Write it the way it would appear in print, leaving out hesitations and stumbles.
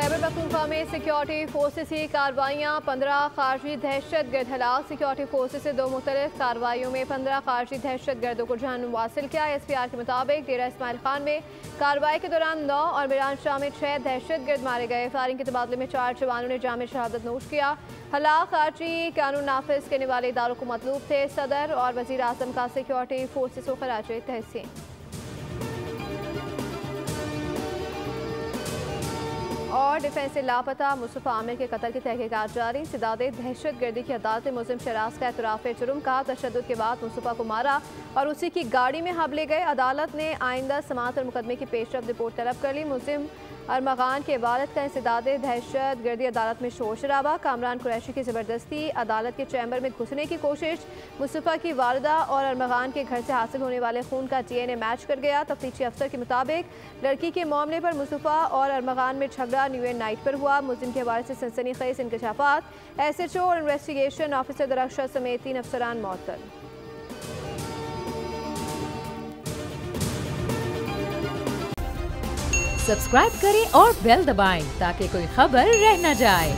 खैबर पख्तूनख्वा में security forces की कार्रवाइयाँ, 15 खारजी दहशतगर्द हलाक। सिक्योरिटी फोर्सेस से 2 मुख्तलिफ कार्रवाइयों में 15 खारजी दहशतगर्दों को जान हासिल किया। SPR के मुताबिक डेरा इस्माइल खान में कार्रवाई के दौरान 9 और मिरान शाह में 6 दहशतगर्द मारे गए। फायरिंग के तबादले में 4 जवानों ने जाम शहादत नोश किया। हलाक खारजी कानून नाफिज करने वाले इदारों को मतलूब थे। सदर और वजीर आजम का सिक्योरिटी फोर्सेस को खराज तहसीन। और डिफेंस से लापता मुस्तफा आमिर के कत्ल की तहकीकात जारी। सिदादे दहशत गर्दी की अदालत ने मुज़्रिम शराज का एतराफ़ जुर्म कहा। तशद्दुद के बाद मुस्तफा को मारा और उसी की गाड़ी में हमले गए। अदालत ने आइंदा समाअत और मुकदमे की पेशरफ रिपोर्ट तलब कर ली। मुज़्रिम अरमगान के वालिद का इंसदादे दहशत गर्दी अदालत में शोर शराबा। कामरान कुरैशी की ज़बरदस्ती अदालत के चैम्बर में घुसने की कोशिश। मुस्तफा की वालिदा और अरमगान के घर से हासिल होने वाले खून का DNA मैच कर गया। तफ्तीशी अफसर के मुताबिक लड़की के मामले पर मुस्तफा और अरमगान में झगड़ा न्यू ईयर नाइट पर हुआ। मुज़्रिम के हवाले से सनसनीखेज इंकशाफात। SHO और इन्वेस्टिगेशन ऑफिसर दरख्शत समेत 3 अफसरान मअतल। सब्सक्राइब करें और बेल दबाएं ताकि कोई खबर रह न जाए।